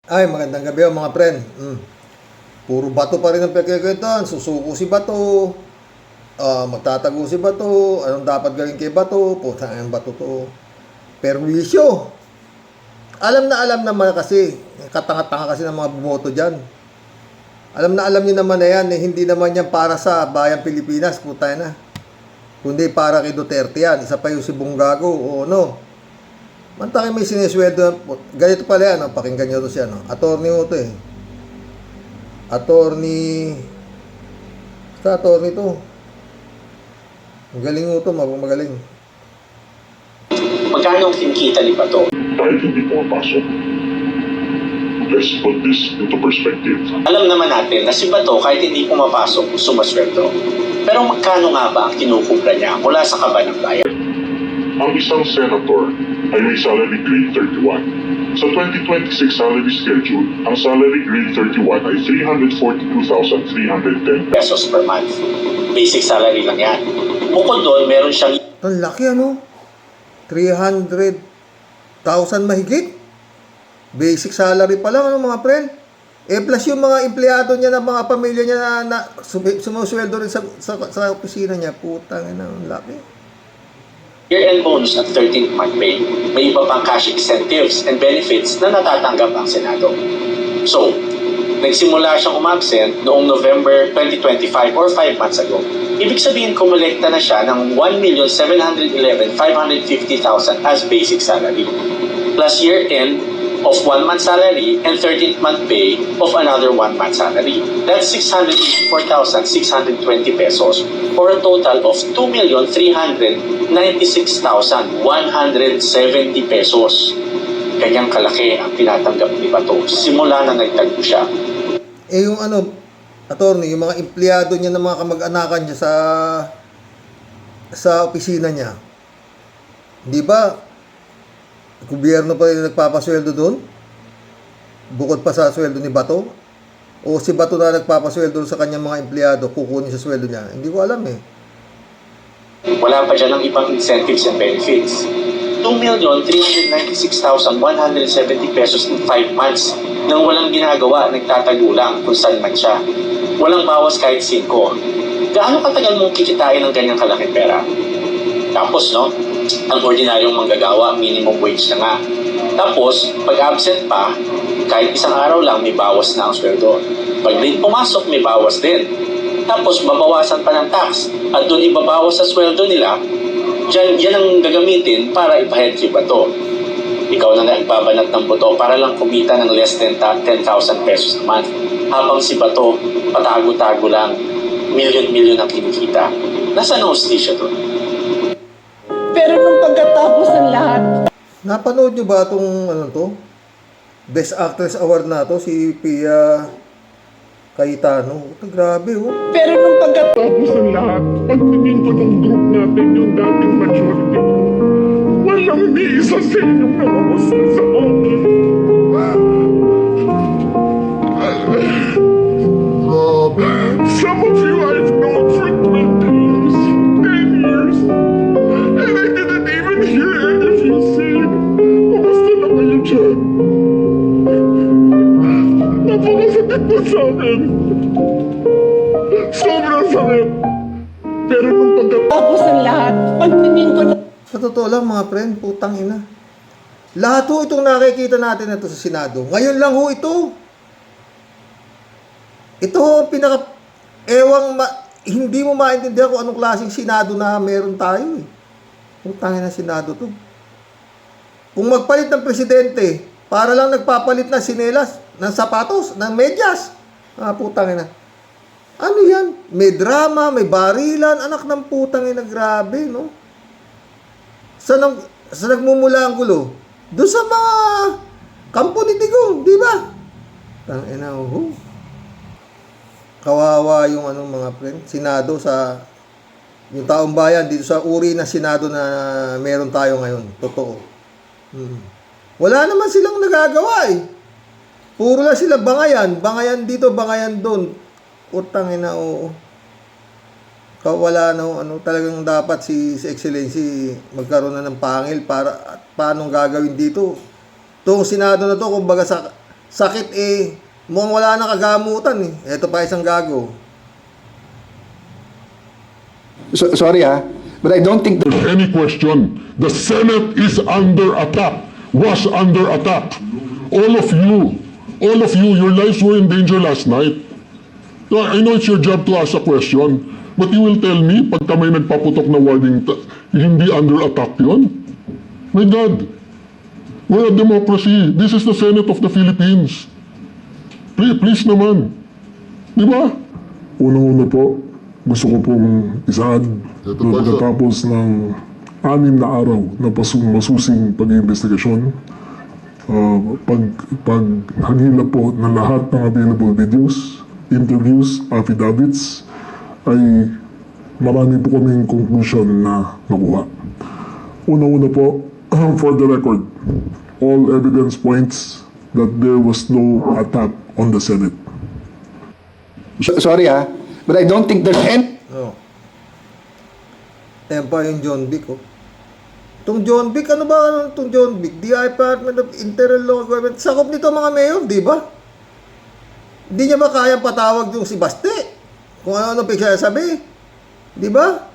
Ay, magandang gabi mga friend. Puro bato pa rin ang pagkikwentuhan. Susuko si bato. Magtatago si bato. Anong dapat gawin kay bato? Putang ang bato to. Perwisyo. Alam na alam naman kasi. Katanga-tanga kasi ng mga bumoto dyan. Alam na alam niyo naman na yan. Hindi naman yan para sa bayang Pilipinas. Putay na. Kundi para kay Duterte yan. Isa pa yung si Bunggago. O no. Mantangin may sinisweldo. Ganito pala yan, pakinggan nyo to siya, no? Attorney mo to eh. Attorney to. Magaling mo to, magaling. Magkano ang kinikita ni Bato? Kahit hindi pumapasok. Let's put this into perspective. Alam naman natin na si Bato kahit hindi pumapasok, sumasweldo. Pero magkano nga ba ang kinukubra niya mula sa kaba ng bayan? Ang isang senator ay may salary grade 31. Sa 2026 salary schedule, ang salary grade 31 ay 342,310 Pesos per month. Basic salary lang yan. Bukod doon, meron siyang Ang laki ano? 300,000 mahigit? Basic salary pa lang, ano mga friend? Plus yung mga empleyado niya na mga pamilya niya na sumusweldo rin sa opisina niya. Putang ina, ang laki. year-end bonus at 13th month pay. May iba pang cash incentives and benefits na natatanggap ang Senado. So, nagsimula siyang umabsent noong November 2025 or 5 months ago. Ibig sabihin, kumolekta na siya ng 1,711,550,000 as basic salary. Plus year-end of 1 month salary and 13th month pay of another 1 month salary. That's 684,620 pesos for a total of 2,396,170 pesos. Ganyang kalaki ang tinatanggap ni Bato simula na nagtago siya. Yung attorney, yung mga empleyado niya ng mga kamag-anakan niya sa opisina niya. Di ba? Gobyerno pa rin nagpapasweldo doon? Bukod pa sa sweldo ni Bato? O si Bato na nagpapasweldo sa kanyang mga empleyado, kukunin sa sweldo niya? Hindi ko alam eh. Wala pa dyan ang ibang incentives and benefits. 2,396,170 pesos in 5 months nang walang ginagawa, nagtatago lang kung saan man siya. Walang bawas kahit 5. Gaano katagal mong kikitain ng ganyang kalaking pera? Tapos, no, ang ordinaryong manggagawa, minimum wage na nga. Tapos, pag absent pa, kahit isang araw lang, may bawas na ang sweldo. Pag late pumasok, may bawas din. Tapos, babawasan pa ng tax. At doon ibabawas sa sweldo nila, yan ang gagamitin para ipahid si Bato. Ikaw na nagbabanat ng buto para lang kumita ng less than 10,000 pesos a month. Habang si Bato, patago-tago lang, milyon-milyon ang kinikita. Nasaan ang hustisya doon? Pero nung pagkatapos ng lahat, Napanood nyo ba itong Best Actress Award na to, si Pia Cayetano? Grabe oh. pero nung pagkatapos, Tapos ang lahat, pagtingin ko ng group natin yung dating majority, walang ni isa sa inyong nakamusta sa akin. Some of you I've known for 20 years, 10 years, and I didn't even hear any of you say, kumusta na kayo dyan? Napakasakit po sa akin. Sobrang sakit. Pero nung tapos ng lahat, pagtingin ko na Sa totoo lang mga friend, putang ina. Lahat ho itong nakikita natin na ito sa Senado. Ngayon lang ho ito. Ito ho ang hindi mo maintindihan kung anong klaseng Senado na meron tayo eh. Putang ina Senado to. Kung magpalit ng presidente, para lang nagpapalit ng sinelas, ng sapatos, ng medyas. Putang ina. Ano yan? May drama, may barilan, anak ng putang ina, grabe, no? Sa nagmumula ang gulo? Doon sa mga kampo ni Digong, di ba? Tangina, kawawa yung mga friend, Senado yung taong bayan dito sa uri ng Senado na meron tayo ngayon. Totoo. Wala naman silang nagagawa eh. Puro lang sila bangayan dito, bangayan doon. Utangina, oo. Wala talagang dapat si Excellency magkaroon na ng pangil para paano gagawin dito. Itong Senado na to, kumbaga sakit eh, mukhang wala na kagamutan eh. Ito pa isang gago. Sorry but I don't think There's any question. The Senate is under attack, was under attack. All of you, your lives were in danger last night. I know it's your job to ask a question, but you will tell me, pagka may nagpaputok na warning, hindi under attack yun? My God, we're a democracy. This is the Senate of the Philippines. Please naman. Di ba? Unang-una po, gusto ko pong isaad na pagkatapos ng 6 na araw na masusing pag-iimbestigasyon, paghagilap po ng lahat ng available videos, interviews, affidavits, ay marami po kaming conclusion na nakuha. Una-una po, for the record, all evidence points that there was no attack on the Senate. sorry but I don't think there's any Oh. Ayan pa yung John Vic, oh. Itong John Vic, ano ba itong John Vic? Department of Internal Local Government. Sakop nito mga mayor, di ba? Hindi niya ba kayang patawag yung si Baste? Kung ano-ano pinagsasabi. Di ba?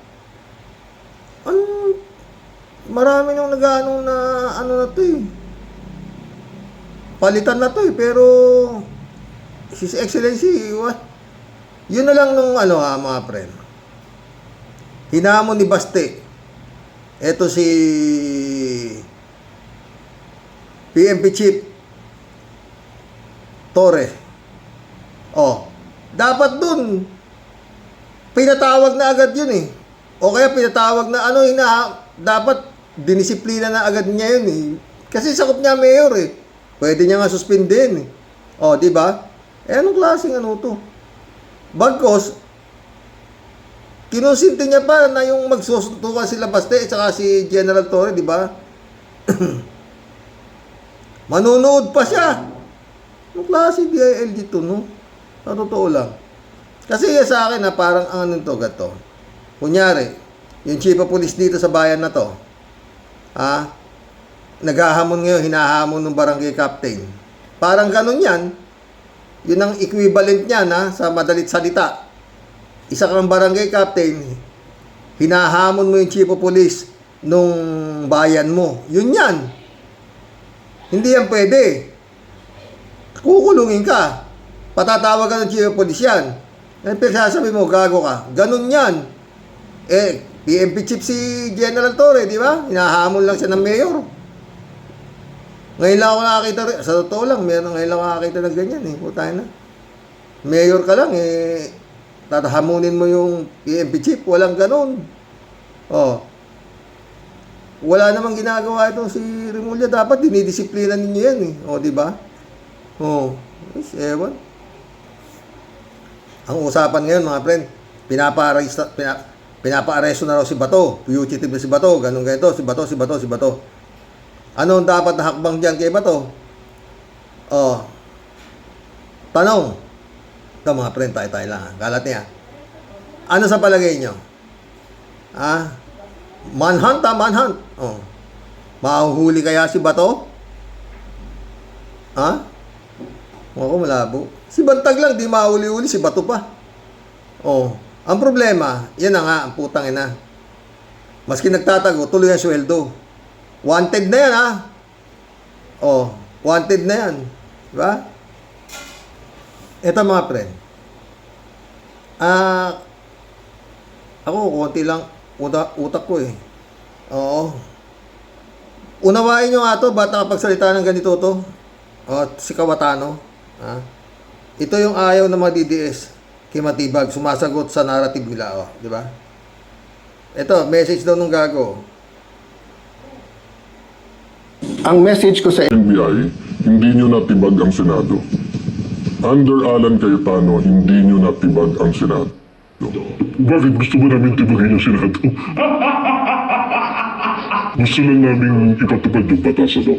Marami nung nag-ano na ano na to eh. Palitan na to eh, pero His Excellency, what? Yun na lang nung ano mga friend. Hinamon ni Baste. Ito si PNP Chief Torre. Oh, dapat dun pinatawag na agad yun eh. O kaya pinatawag na ano, dapat dinisiplina na agad niya yun eh. Kasi sakop niya mayor eh. Pwede niya nga suspendin eh. O, di ba? Eh, anong klaseng ano to? Bagkos, kinonsinti niya pa na yung magsusuntukan sila Baste at saka si General Torre, di ba? Manunood pa siya. Anong klase DILG to, no? Sa totoo lang. Kasi sa akin na parang ang ano to, gato. Kunyari, yung chief of police dito sa bayan na to, naghahamon ngayon, hinahamon ng barangay captain. Parang ganun yan. Yun ang equivalent niya sa madalit salita. Isa kang barangay captain, hinahamon mo yung chief of police nung bayan mo. Yun yan. Hindi yan pwede. Kukulungin ka. Patatawag ka ng chief of police yan. Ang pinagsasabi mo, gago ka. Ganun yan. Eh, PNP chief si General Torre, di ba? Hinahamon lang siya ng mayor. Ngayon lang ako nakakita, sa totoo lang, ngayon lang ako nakakita ng ganyan eh. Putay na. Mayor ka lang eh, tatahamunin mo yung PNP chief, walang ganun. Oh. Wala namang ginagawa ito si Remulla, dapat dinidisiplina ninyo yan eh. Oh, di ba? Oh, ewan. Ang usapan ngayon mga friend, pinapa-aresto na raw si Bato, fugitive na si Bato, ganun ganito, si Bato. Ano ang dapat na hakbang dyan kay Bato? Oh. Tanong. Ito mga friend, tayo lang. Kalat niya. Ano sa palagay nyo? Manhunt. Oh. Mahuhuli kaya si Bato? Ako malabo. Si Bantag lang, di mahuli-huli. Si Bato pa. Oh. Ang problema, yan na nga, ang putang ina. Maski nagtatago, tuloy ang sweldo. Wanted na yan, Oh, wanted na yan. Diba? Ito mga friend. Ako, konti lang utak ko eh. Oo. Unawain nyo nga to, ba't nakapagsalita ng ganito to? Si Kawatano. Ito yung ayaw ng mga DDS. Kay Matibag, sumasagot sa narrative nila. Di ba? Ito, message daw nung gago. ang message ko sa NBI, hindi nyo natibag ang Senado. Under Alan Cayetano, hindi nyo natibag ang Senado. Bakit gusto mo namin tibagin yung Senado? Gusto lang namin ipatupad yung batas, ano?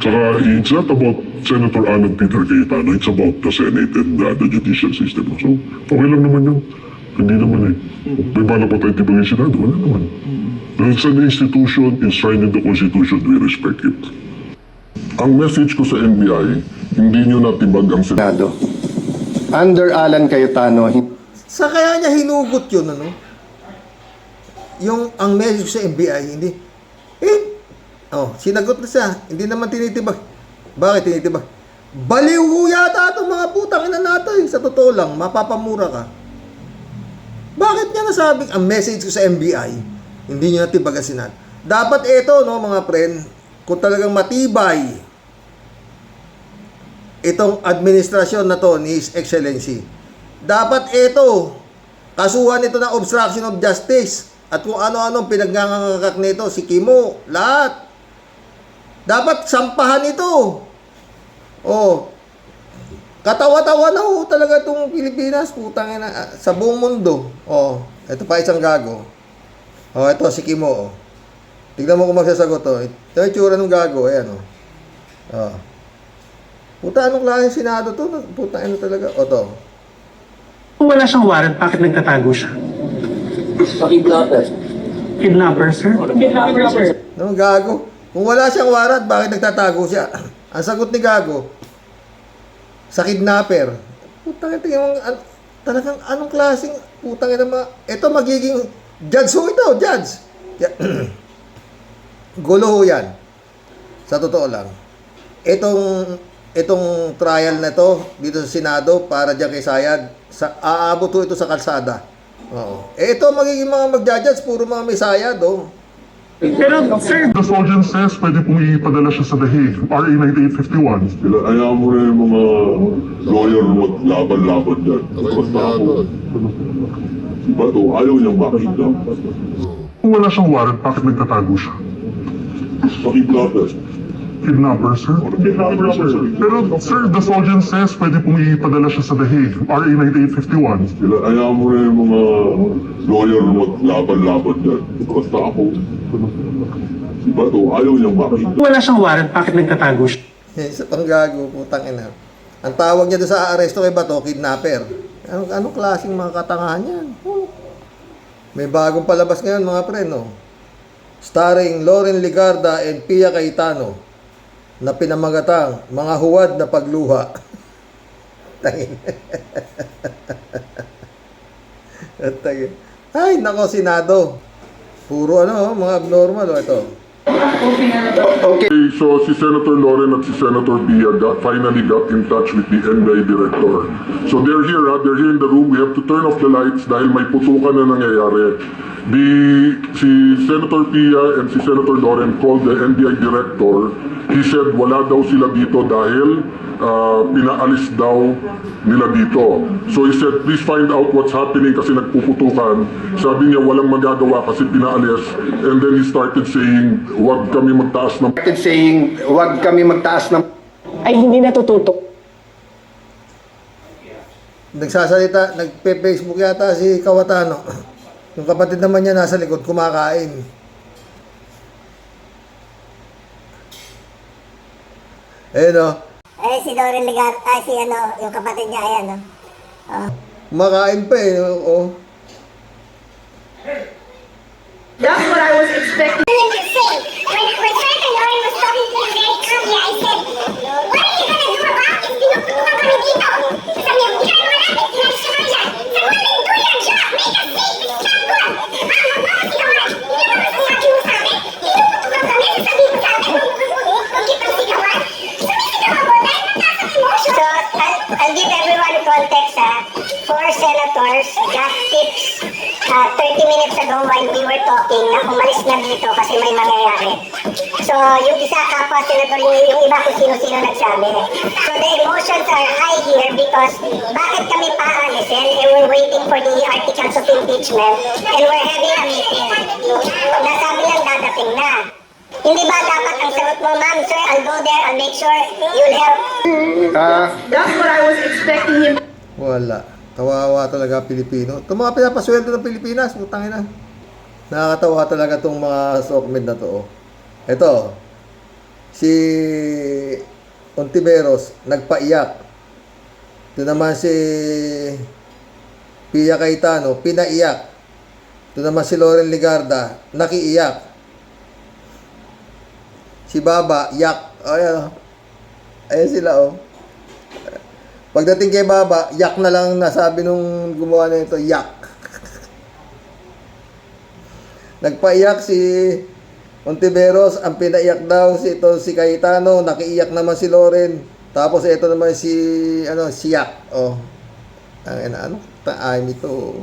Saka, it's not about Senator Alan Peter Cayetano, it's about the Senate and the judicial system. So, okay lang naman yun. Hindi naman eh. May bala pa tayo tibagin yung Senado, wala naman. It's an institution enshrined in the Constitution, we respect it. Ang message ko sa NBI, hindi nyo natibag ang Senado. Under Alan Cayetano, Sa kaya niya hinugot yun, ano? Yung ang message sa NBI, hindi. Sinagot na siya. Hindi naman tinitibag. Bakit tinitibag? Baliw ho yata itong mga putang ina natin. Sa totoo lang, mapapamura ka. Bakit niya nasabing ang message ko sa NBI, hindi niya natibag ang Senado? Dapat ito, no, mga friend, kung talagang matibay itong administrasyon na to ni His Excellency, dapat ito, kasuhan ito ng obstruction of justice at kung ano-ano pinagnganganak nito, si Kimo, lahat. Dapat sampahan ito. Katawa-tawa na ho talaga itong Pilipinas, putang ina, sa buong mundo. Ito pa isang gago. Ito si Kimo. Tignan mo kung magsasagot to. Ito yung tsura ng gago, ayan Puta, anong klaseng Senado to? Puta, ano talaga? To. Kung wala siyang warrant, bakit nagtatago siya? Kidnapper, sir? Anong gago? Kung wala siyang warrant, bakit nagtatago siya? Ang sagot ni gago, sa kidnapper. Putang ina, talagang anong klaseng putang ina ito magiging judge ho ito, judge. Gulo ho yan. Sa totoo lang. Itong trial na to dito sa Senado para diyan kay Sayad, aabot ho ito sa kalsada. Ito magiging mga magja-judge, puro mga may Sayad, Pero, sir, The Sergeant says pwede pong ipadala siya sa The Hague, RA 9851. Ayaw mo na yung mga lawyer laban-laban dyan. Basta ako. Si Bato, ayaw niyang makita. Kung wala siyang warrant, bakit nagtatago siya? Pakidnapper. Kidnapper, sir? Pero, sir, The Sergeant says pwede pong ipadala siya sa The Hague, RA 9851. Ayaw mo na yung mga lawyer laban-laban dyan. Basta ako. Si Bato, ayaw niyang makita. kung wala siyang warrant, bakit nagtatago siya? Isa pang gago, putang ina. Ang tawag niya doon sa aresto kay Bato, kidnapper. Anong klaseng mga katangahan yan? May bagong palabas ngayon, mga pre, Starring Loren Ligarda and Pia Cayetano na pinamagatang Mga Huwad na Pagluha. Tangin. Tangin. Ay, nako, Senado. Puro mga abnormal, ito. Okay, so si Senator Loren at si Senator Pia finally got in touch with the NBI director. So they're here in the room. We have to turn off the lights dahil may putukan na nangyayari. Si Senator Pia and si Senator Loren called the NBI director. He said wala daw sila dito dahil pinaalis daw nila dito. So he said, please find out what's happening kasi nagpuputukan. Sabi niya walang magagawa kasi pinaalis. And then he started saying, huwag kami magtaas ng... Ay, hindi natututok. Nagsasalita, nagpe-Facebook yata si Kawatano. Yung kapatid naman niya nasa likod, kumakain. Si Loren Ligarda, yung kapatid niya, ayan, Kumakain pa That's what I was expecting. When Senator Loren was talking to me very calmly, I said, what are you gonna do about this? Pinuputukan kami dito. Sabi niya, yan naman natin, sinalis ka dyan. Sabi mo, then do your job. Make a safe struggle. Magmama si Loren. Hindi mo masasabi mo sa akin. Pinuputukan kami, sasabihin mo sa akin kung kitang sigawan. Sumisigawan mo dahil nasa emotion. So, I'll give everyone context, 4 senators got tips 30 minutes ago while we were talking na umalis na dito kasi may mangyayari. So, yung isa kapwa senator, yung iba kung sino-sino nagsabi. So, the emotions are high here because bakit kami paalisin? We're waiting for the articles of impeachment and we're having a meeting. Nasabi lang dadating na. Hindi ba dapat ang sagot mo, ma'am, sir, I'll go there, I'll make sure you'll help. That's what I was expecting him. Wala. Kawawa talaga Pilipino. Itong mga pinapasweldo ng Pilipinas, putang ina. Nakakatawa talaga itong mga sokmed na to. Ito, si Ontiveros, nagpaiyak. Ito naman si Pia Cayetano, pinaiyak. Ito naman si Loren Ligarda, nakiiyak. Si Baba, yak. Ayan sila, Pagdating kay Baba, yak na lang nasabi nung gumawa na ito, yak. Nagpaiyak si Ontiveros, ang pinaiyak daw si Cayetano, nakiiyak naman si Loren. Tapos ito naman si Yak. Oh. Ano? Taay nito.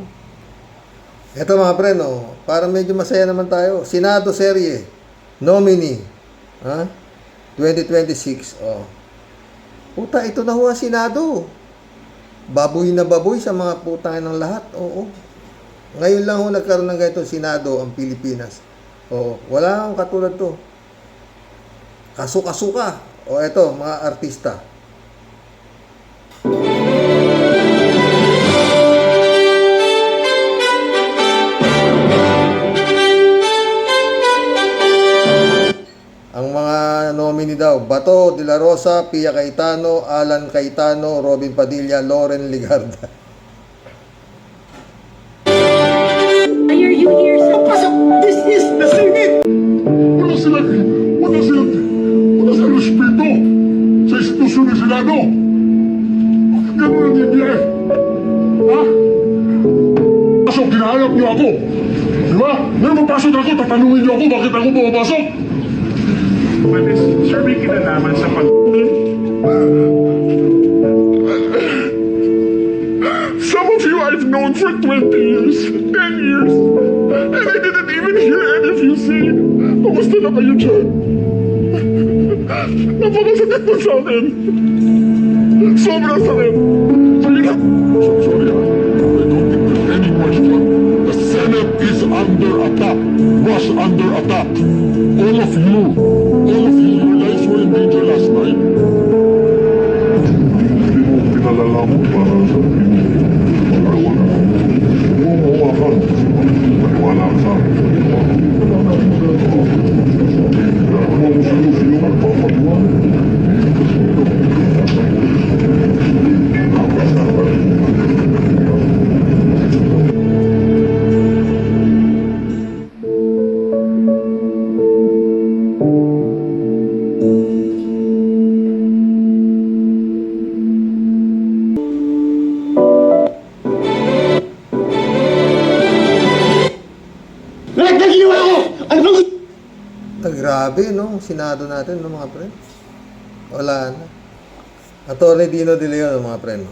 Ito mga pre, no, parang medyo masaya naman tayo. Senado serye, nominee. Ha? 2026. Oh. Puta, ito na ho ang Senado. Baboy na baboy sa mga putang ng lahat. Oo. Ngayon lang ho nagkaroon ng ganitong Senado ang Pilipinas. Oo. Wala akong katulad to. Kasuka-suka. O eto, mga artista. Ang mga nominee daw, Bato, De La Rosa, Pia Cayetano, Alan Cayetano, Robin Padilla, Loren Ligarda. Why are you here? This is the Senate! Wala silang respeto sa institusyon ng Senado. Bakit ganun ang nangyayari? Ha? Pasok, ginahanap niyo ako. Di ba? Ngayon magpasok ako, tatanungin niyo ako bakit ako pumapasok. Malis, sir, may kinalaman sa pag... Some of you I've known for 20 years, 10 years, and I didn't even hear any of you say, kamusta na kayo dyan? Napakasakit na sa akin. Sobrang sakit. Sorry, I don't think there's any question. The Senate is under attack. Was under attack. All of you, your lives were in danger last night. Hindi mo pinalalamog para sa maniwala ka sa akin. Sino magpapagawa? Grabe, no? Senado natin, no, mga friend? Wala na. Attorney Dino De Leon, mga friend.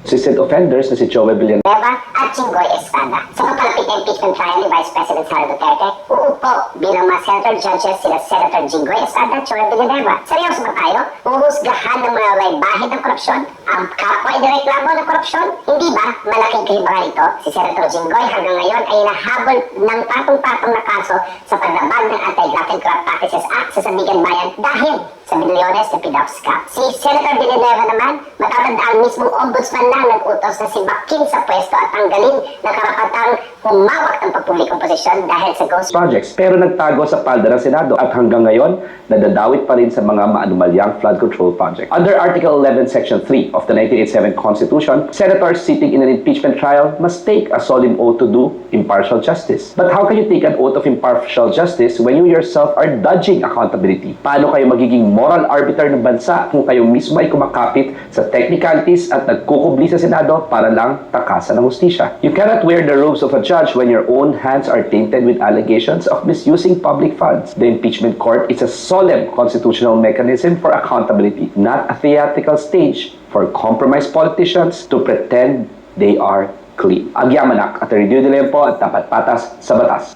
Consistent offenders na si Joey Villanueva at Jinggoy Estrada. Sa papalapit na impeachment trial ni Vice President Sara Duterte, uupo bilang mga senator judges sila Senator Jinggoy Estrada at Joey Villanueva. Seryoso ba tayo? Uhusgahan ng mga bahid ng korupsyon? Ang kapwa ay direklamo ng korupsyon? Hindi ba malaking kahibangan ito? Si Senator Jinggoy hanggang ngayon ay nahabol ng patong-patong na kaso sa paglabag ng Anti-Graft and Corrupt Practices Act sa Sandigan Bayan dahil sa bilyones na PDOPSCA. Si Senator Villanueva naman, matatandaan mismong ombudsman na nag-utos na si Bakin sa pwesto at tanggalin na karapatang humawak ng pagpublikong posisyon dahil sa ghost projects, pero nagtago sa palda ng Senado at hanggang ngayon, nadadawit pa rin sa mga maanumalyang flood control project. Under Article 11, Section 3 of the 1987 Constitution, senators sitting in an impeachment trial must take a solemn oath to do impartial justice. But how can you take an oath of impartial justice when you yourself are dodging accountability? Paano kayo magiging moral arbiter ng bansa kung kayo mismo ay kumakapit sa technicalities at nagkukubli sa Senado para lang takasan ng hustisya? You cannot wear the robes of a judge when your own hands are tainted with allegations of misusing public funds. The impeachment court is a solemn constitutional mechanism for accountability, not a theatrical stage for compromised politicians to pretend they are clean. Agyamanak at review nila po at dapat patas sa batas.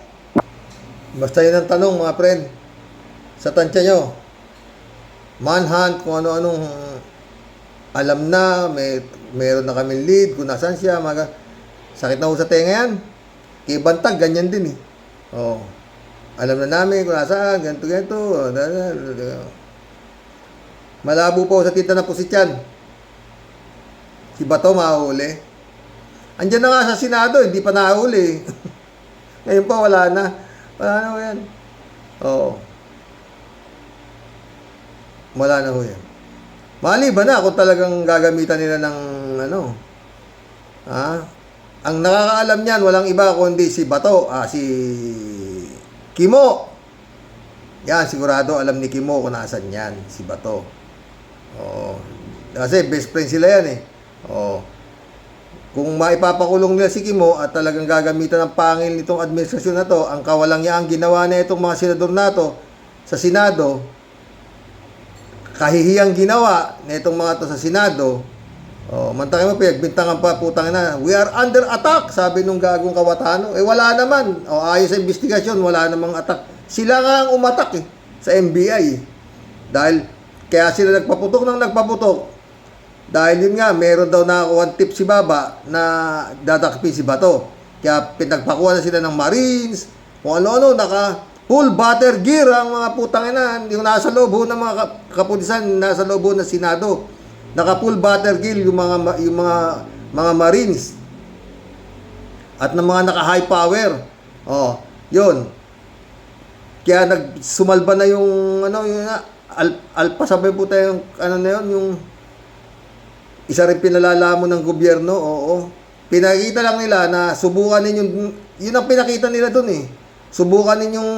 Basta yun ang tanong, mga friend. Sa tansya nyo, manhunt, kung ano-anong alam na, meron na kaming lead, kung nasan siya, sakit na ho sa tenga yan. Kay Bantag, ganyan din eh. Oo. Alam na namin kung nasaan, ganito. Malabo po sa tinta ng pusit yan. Si Bato mahuli. Andiyan na nga sa Senado, hindi pa nahuli. Ngayon pa, wala na. Wala na ho yan. Oo. Wala na ho yan. Maliban na kung talagang gagamitan nila ng ang nakakaalam niyan, walang iba kundi si Bato, si Kimo. Yan, sigurado alam ni Kimo kung nasan yan, si Bato. Oo. Kasi best friend sila yan eh. Oh. Kung maipapakulong nila si Kimo at talagang gagamitan ng pangil nitong administrasyon na to, ang kawalang-yaang ginawa na itong mga senador na to sa Senado, kahihiyang ginawa na itong mga to sa Senado, mantakay mo, pinagbintangan pa, putang na, we are under attack, sabi nung gagong Kawatano. Wala naman. Ayos sa investigasyon, wala namang attack. Sila nga ang umatak eh, sa NBI. Dahil, kaya sila nagpaputok. Dahil yun nga, meron daw nakakuha tip si Baba na dadakpin si Bato. Kaya pinagpakuha na sila ng Marines, kung ano-ano, naka full butter gear ang mga putang ina, yung nasa loob ng mga kapulisan, nasa loob ng Senado. Naka full butter gear yung mga Marines. At ng mga naka high power. Yun. Kaya nagsumalba na yung alpa, sabi po tayo, yung isa rin pinalalamon ng gobyerno, Pinakita lang nila na subukan ninyong, yun ang pinakita nila dun eh. Subukan ninyong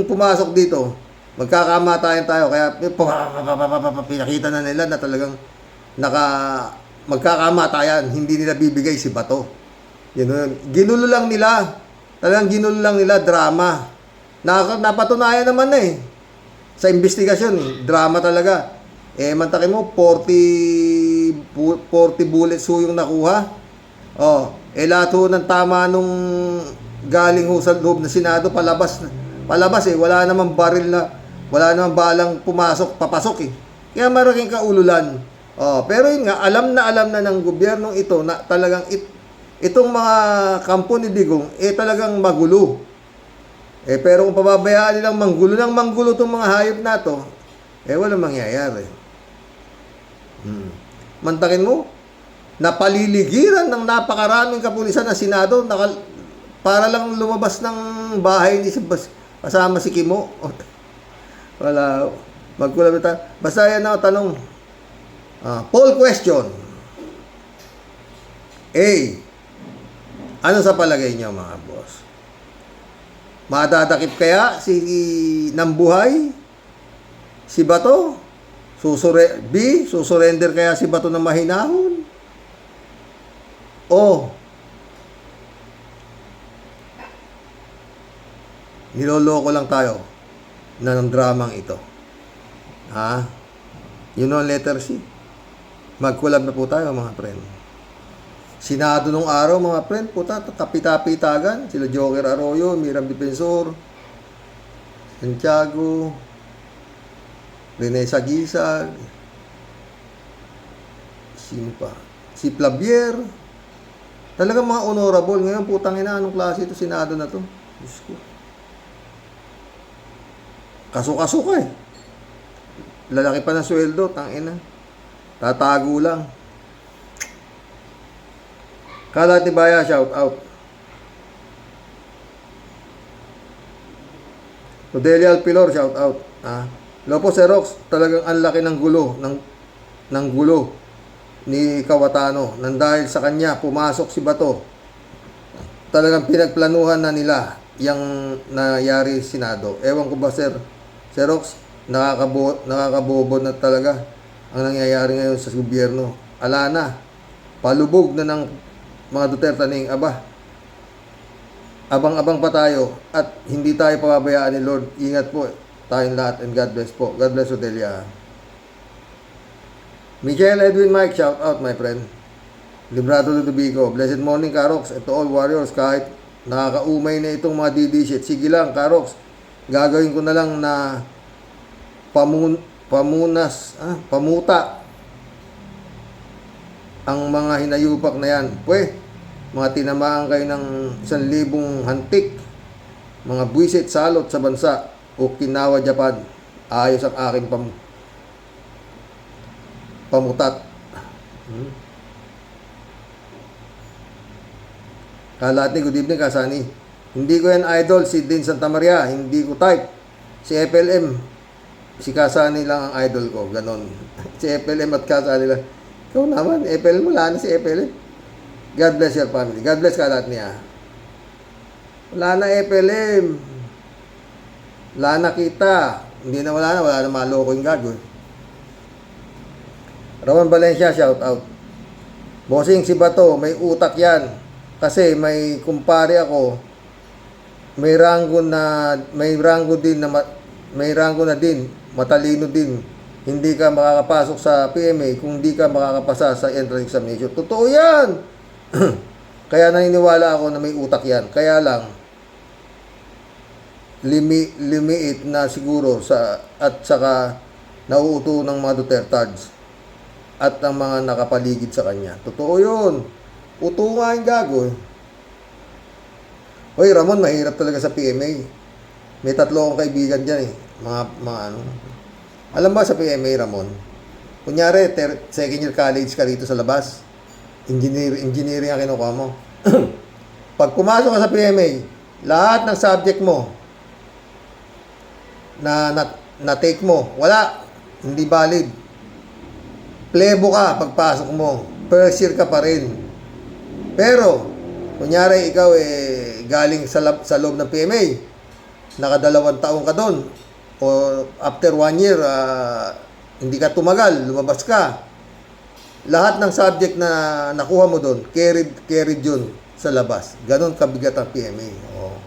pumasok dito. Magkakamatayan tayo. Kaya pinakita na nila na talagang magkakamatayan. Hindi nila bibigay si Bato. Yun. Ginulo lang nila. Talagang ginulo lang nila drama. Napatunayan naman na eh. Sa investigasyon, drama talaga. Mantakin mo, 40 bullets yung nakuha. Lahat ho ng tama nung galing ho sa loob ng Senado, palabas eh. Wala namang baril wala namang balang papasok eh. Kaya maraming kaululan. Pero yun nga, alam na ng gobyernong ito na talagang itong mga kampo ni Digong, talagang magulo. Pero kung pababayaan nilang manggulo itong mga hayop na to, walang mangyayari. Mantakin mo, napaliligiran ng napakaraming kapulisan ng Senado para lang lumabas ng bahay ni kasama si Kimo. Wala, magkulam tayo. Basta yan na tanong. Poll question. A. Ano sa palagay niyo mga boss? Madadakip kaya ng buhay si Bato? B. Susurrender kaya si Bato ng mahinahon? O niloloko lang tayo ng dramang ito? Yun ang letter C. Magkulab na po tayo mga friend. Senado nung araw mga friend, puta, kapita-pitagan. Sila Joker Arroyo, Miram Defensor, Santiago, Rene Sagisag, sino pa? Si Flavier. Talagang mga honorable. Ngayon, putang ina, anong klase ito, Senado na to? Diyos ko. Kaso-kaso ka eh. Lalaki pa ng sweldo, tangina. Tatago lang. Kalat ni Baya, shout out. Rodelia Alpilor, shout out. Lopo Xerox, talagang ang laki ng gulo ni Kawatano nang dahil sa kanya pumasok si Bato. Talagang pinagplanuhan na nila yung nangyari sa Senado. Ewan ko ba sir, Xerox, nakakabobo na talaga ang nangyayari ngayon sa gobyerno. Ala na, palubog na ng mga Duterte ning abang-abang pa tayo at hindi tayo pababayaan ni Lord. Ingat po tayong lahat and God bless po. God bless Odelia. Michael Edwin Mike, shout out my friend. Librado Ludovico, blessed morning Karox and to all warriors. Kahit nakakaumay na itong mga DD shit, sige lang Karox, gagawin ko na lang na pamuta ang mga hinayupak na yan. Mga tinamaan kayo ng 1,000 hantik, mga buwisit salot sa bansa, Okinawa, Japan. Ayos ang aking pamutat. Kalati, good evening Kasani. Hindi ko yan idol, si Dean Santa Maria. Hindi ko type. Si FLM, si Kasani lang ang idol ko. Ganon. Si FLM at Kasani lang. Ikaw naman, FLM, wala na si FLM. God bless your family. God bless kalat niya. Wala na FLM. Wala na kita. Wala na maloko yung gagawin. Ramon Valencia, shout out. Bossing, si Bato, may utak yan. Kasi may kumpare ako, may ranggo na din, matalino din. Hindi ka makakapasok sa PMA kung di ka makakapasa sa entrance examination. Totoo yan! Kaya naniniwala ako na may utak yan. Kaya lang, limiit na siguro at saka nauuto ng mga Dutertards at ang mga nakapaligid sa kanya. Totoo yun. Uto nga yung gago eh. Hoy, Ramon, mahirap talaga sa PMA. May 3 akong kaibigan dyan eh. Mga ano. Alam ba sa PMA, Ramon? Kunyari, second year college ka rito sa labas. Engineering ang kinukuha mo. Pag pumasok ka sa PMA, lahat ng subject mo na take mo, wala. Hindi valid. Plebo ka pagpasok mo. First year ka pa rin. Pero, kunyari ikaw galing sa loob ng PMA, naka2 taon ka doon, o after 1 year, hindi ka tumagal, lumabas ka. Lahat ng subject na nakuha mo doon, carried yun sa labas. Ganon kabigat ang PMA. Oo.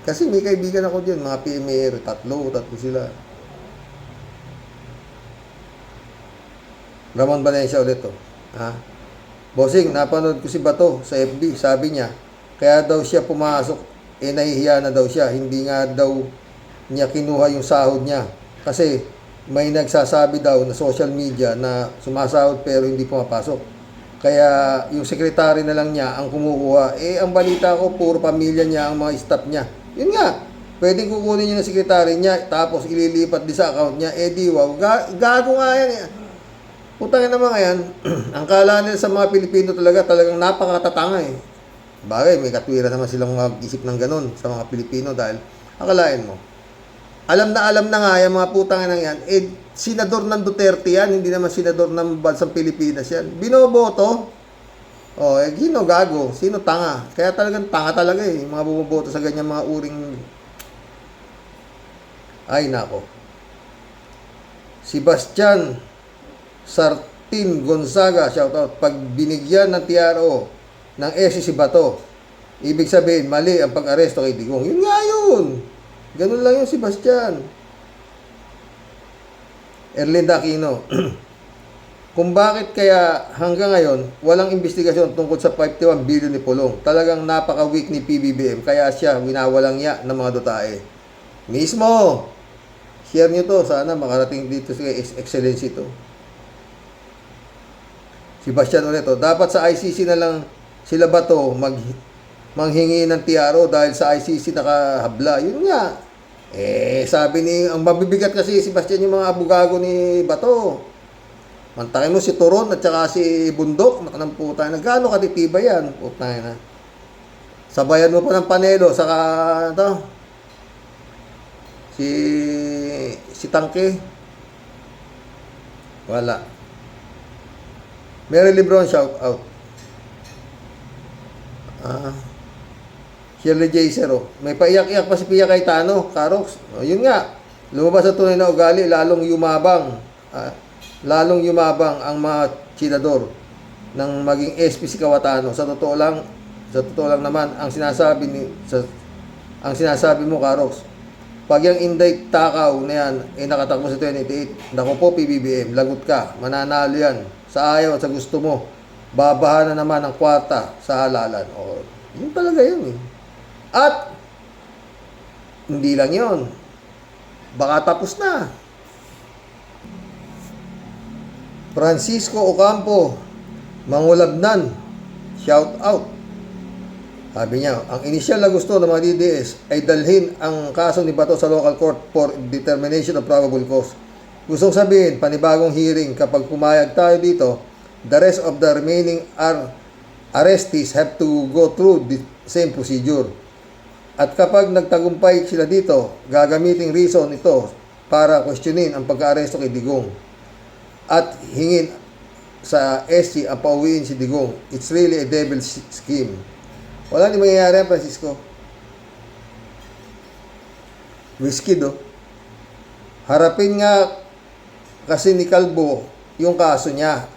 Kasi may kaibigan ako dyan, mga PMA, tatlo sila. Ramon Valencia ulit to. Bossing, napanood ko si Bato sa FB, sabi niya, kaya daw siya pumasok, nahihiya na daw siya, hindi nga daw niya kinuha yung sahod niya. Kasi may nagsasabi daw na social media na sumasahod pero hindi pumapasok. Kaya yung sekretary na lang niya ang kumukuha. Ang balita ko, puro pamilya niya ang mga staff niya. Yun nga, pwedeng kukunin niya ng sekretary niya, tapos ililipat din sa account niya. Di wow, gago nga yan. Putangin naman yan, ang kala nila sa mga Pilipino talagang napakatatanga eh. Bagay, may katwiran naman silang mag-isip ng ganun sa mga Pilipino dahil akalain mo. Alam na nga yung mga putangin na yan, senador ng Duterte yan, hindi naman senador ng bansang Pilipinas yan. Binoboto. Gino gago, sino tanga? Kaya talagang tanga talaga eh, mga bumoboto sa ganyan mga uring. Ay nako. Sebastian Sartin Gonzaga, shout out. Pag binigyan ng TRO ng SC si Bato, ibig sabihin mali ang pag-aresto kay Digong. Yun nga yun. Ganun lang yung Sebastian. Erlinda Aquino. Kung bakit kaya hanggang ngayon walang investigasyon tungkol sa 51 billion ni Pulong. Talagang napaka-weak ni PBBM kaya siya winawalangya ng mga dutae. Mismo. Share nyo to. Sana makarating dito sa excellency to. Sebastian ulit to. Dapat sa ICC na lang sila Bato manghingi ng TRO dahil sa ICC nakahabla. Yun nga. Sabi ang mabibigat kasi Sebastian yung mga abugago ni Bato. Mantakin mo si Turon at saka si Bundok. Makanang puta. Nagano katitiba yan? Puta na. Sabayan mo pa ng Panelo. Saka si Tangke. Wala. Mary Lebron, shout out. Shirley J. Zero. May paiyak-iyak pa si Pia Cayetano, Karox. Yun nga. Lumabas sa tunay na ugali, lalong yumabang ang mga senador ng maging SP si Cayetano. Sa totoo lang naman ang sinasabi mo, Karox. Pag yung Inday Takaw na yan nakatakbo sa 2028, naku po PBBM, lagot ka, mananalo yan. Sa ayaw at sa gusto mo, babahan na naman ang kwarta sa halalan. Yun talaga yun eh. At hindi lang yun, baka tapos na. Francisco Ocampo, Mangulabnan, shout out. Sabi niya, ang inisyal na gusto ng mga DDS ay dalhin ang kaso ni Bato sa local court for determination of probable cause. Gustong sabihin, panibagong hearing kapag pumayag tayo dito, the rest of the remaining arrestees have to go through the same procedure. At kapag nagtagumpay sila dito, gagamitin reason ito para questionin ang pagka-aresto kay Digong. At hingin sa SC ang pauwiin si Digong. It's really a devil's scheme. Wala ni mangyayari, Francisco. Whiskey do. Harapin nga kasi ni Calvo yung kaso niya.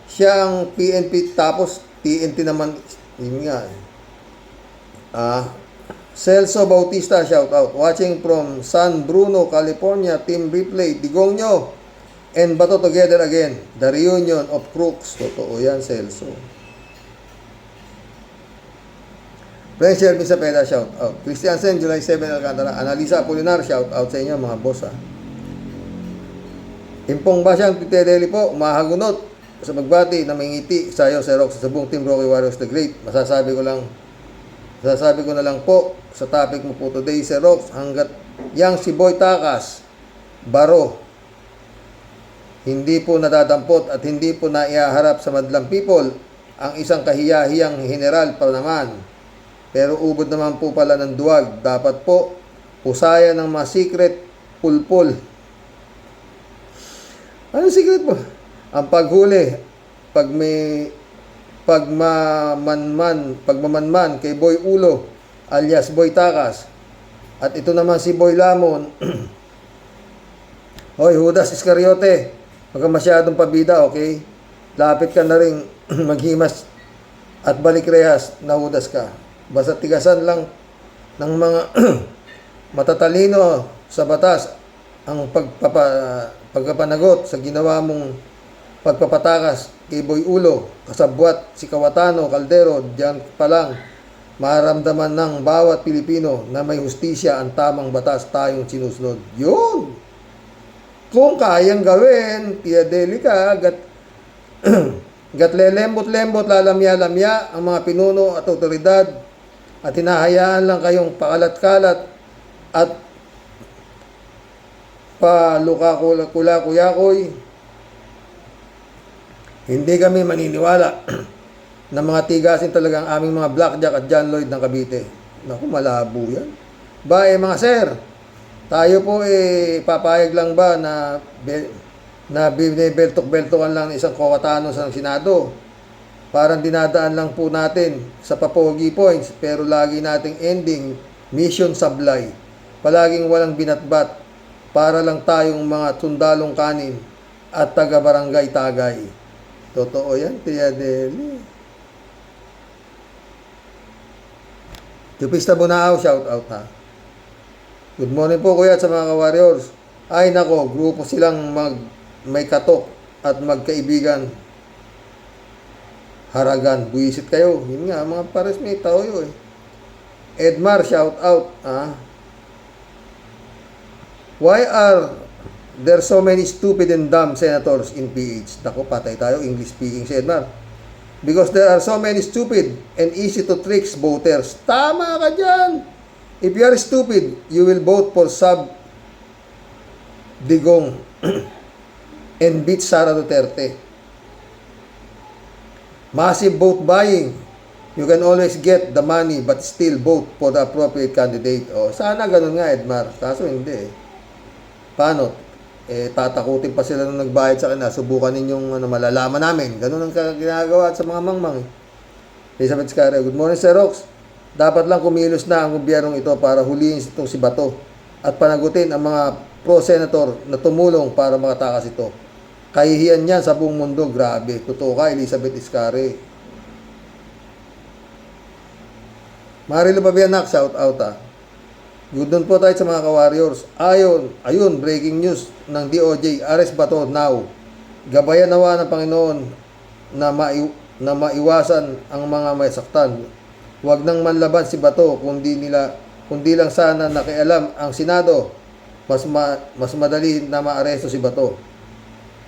Siya ang PNP, tapos TNT naman, yun nga. Celso Bautista, shout out. Watching from San Bruno, California, Team Replay, Digongyo, and Bato together again. The reunion of crooks. Totoo yan, Celso. Friends, Shervin Sapeda, shout out. Christiansen, July 7, Alcantara. Analisa Apolinar, shout out sa inyo mga boss ha. Impong Basyang, Titedeli po, umahagunot sa magbati na may ngiti sayo sa Rock sa buong Team Rocky Warriors the Great. Masasabi ko na lang po sa topic mo po today, Sir Rox, hanggat yang si Boy Takas, Baro, hindi po nadadampot at hindi po naihaharap sa madlang people ang isang kahiyahiyang general pa naman. Pero ubod naman po pala ng duwag. Dapat po pusaya ng mga secret pulpul. Ano secret po? Ang paghuli, pagmamanman kay Boy Ulo alias Boy Takas. At ito naman si Boy Lamon. Hoy, Judas Iscariote, huwag ka masyadong pabida, okay? Lapit ka na rin maghimas at balik rehas na Judas ka. Basta tigasan lang ng mga matatalino sa batas ang pagpapanagot sa ginawa mong pagpapatakas kay Boy Ulo, kasabwat si Kawatano, Caldero. Diyan pa lang maramdaman ng bawat Pilipino na may hustisya ang tamang batas tayong sinusunod. Yun! Kung kayang gawin, Tia Delica, gatlelembot-lembot, lalamya-lamya ang mga pinuno at otoridad at hinahayaan lang kayong pakalat-kalat at palukakula-kuyakoy. Hindi kami maniniwala na mga tigasin talagang aming mga blackjack at John Lloyd ng Cavite. Naku, malabo yan. Mga sir, tayo po papayag lang ba na binibeltok-beltokan lang ng isang Kawatano sa Senado? Parang dinadaan lang po natin sa papogi points, pero lagi nating ending mission sablay. Palaging walang binatbat para lang tayong mga sundalong kanin at taga-barangay tagay. Totoo yan, Tia Deli. Jupista Bunao, shout out ha. Good morning po kuya at sa mga ka-warriors. Ay nako, grupo silang may katok at magkaibigan. Haragan, buwisit kayo. Yun nga, mga pares may taoyo eh. Edmar, shout out. Why are there so many stupid and dumb senators in PH? Nako, patay tayo, English speaking si Edmar. Because there are so many stupid and easy to tricks voters. Tama ka dyan. If you are stupid, you will vote for Sub Digong and beat Sara Duterte. Massive vote buying. You can always get the money but still vote for the appropriate candidate. Sana ganun nga, Edmar. Kaso hindi eh. Paano? Tatakutin pa sila nung nagbayad sa akin. Subukan ninyong malalaman namin. Ganun ang ginagawa sa mga mangmang. Elizabeth Scarre, good morning, Sir Rox. Dapat lang kumilos na ang gobyernong ito para huliin itong si Bato at panagutin ang mga pro-senator na tumulong para makatakas ito. Kahihiyan niyan sa buong mundo. Grabe. Totoo ka, Elizabeth Iscare. Marilo Babianak, shout out ha. Good doon po tayo sa mga ka-warriors. Ayun, breaking news ng DOJ. Arrest Bato now. Gabayan nawa ng Panginoon na maiwasan ang mga may saktan. Huwag nang manlaban si Bato kundi lang sana nakialam ang Senado. Mas madali na maaresto si Bato.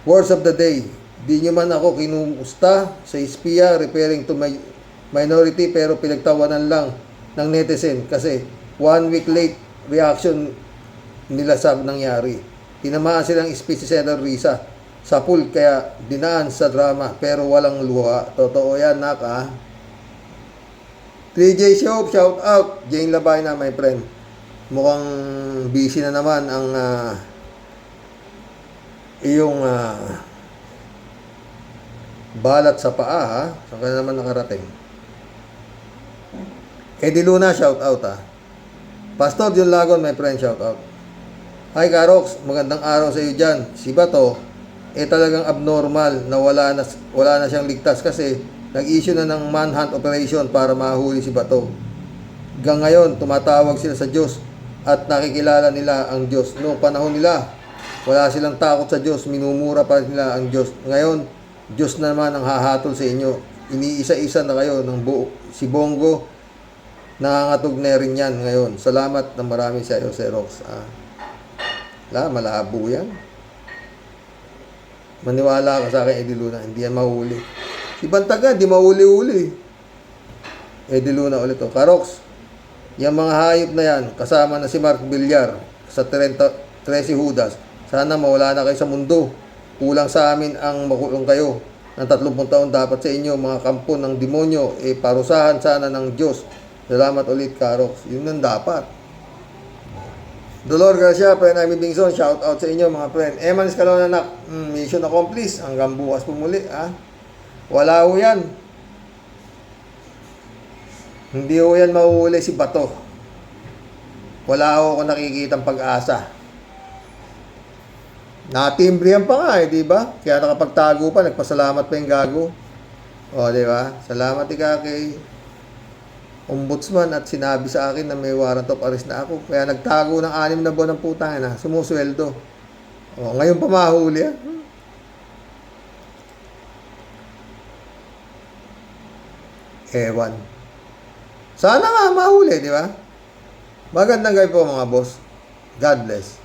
Words of the day. Di nyo man ako kinumusta sa espiya referring to my minority pero pinagtawanan lang ng netizen kasi 1 week late reaction nila sa nangyari. Tinamaan silang speech si Senator Risa sa pool kaya dinaan sa drama pero walang luha. Totoo yan, nak ha. 3J Show, shout out. Jane Labay na, my friend. Mukhang busy na naman ang iyong balat sa paa ha. Saan ka naman nakarating? Eddie Luna, shout out ha. Pastor John Lagon, my friend, shout out. Hi Karox, magandang araw sa iyo dyan. Si Bato, talagang abnormal na wala na siyang ligtas kasi nag-issue na ng manhunt operation para mahuli si Bato. Hanggang ngayon, tumatawag sila sa Diyos at nakikilala nila ang Diyos. Noong panahon nila, wala silang takot sa Diyos, minumura pa nila ang Diyos. Ngayon, Diyos naman ang hahatol sa inyo. Iniisa-isa na kayo ng buo. Si Bongo, nangangatog na rin yan ngayon. Salamat na marami sa iyo, Xerox. Malabo yan. Maniwala ka sa akin, Eddie Luna, hindi yan mahuli. Si Bantagan, di mahuli-huli. Eddie Luna ulit. Karox, yung mga hayop na yan, kasama na si Mark Villar sa 13 Judas, sana mawala na kayo sa mundo. Kulang sa amin ang makulong kayo ng 30 taon. Dapat sa inyo, mga kampo ng demonyo, parusahan sana ng Diyos. Salamat ulit, Karox. Yun ang dapat. Dolor Garcia, friend Amy Bingson, shout out sa inyo mga friend. Eman Escalona, anak, mission accomplished. Hanggang bukas po muli, Wala ho yan. Hindi ho yan mahuhuli si Bato. Wala ho ako nakikitang pag-asa. Natimbrihan pa nga di ba? Kaya nakapagtago pa, nagpasalamat pa yung gago. Di ba? Salamat kay Ombudsman at sinabi sa akin na may warrant of arrest na ako. Kaya nagtago ng 6 na buwan ng putang na, sumusweldo. Ngayon pa mahuli Ewan. Sana nga mahuli, di ba? Magandang gabi po mga boss. God bless.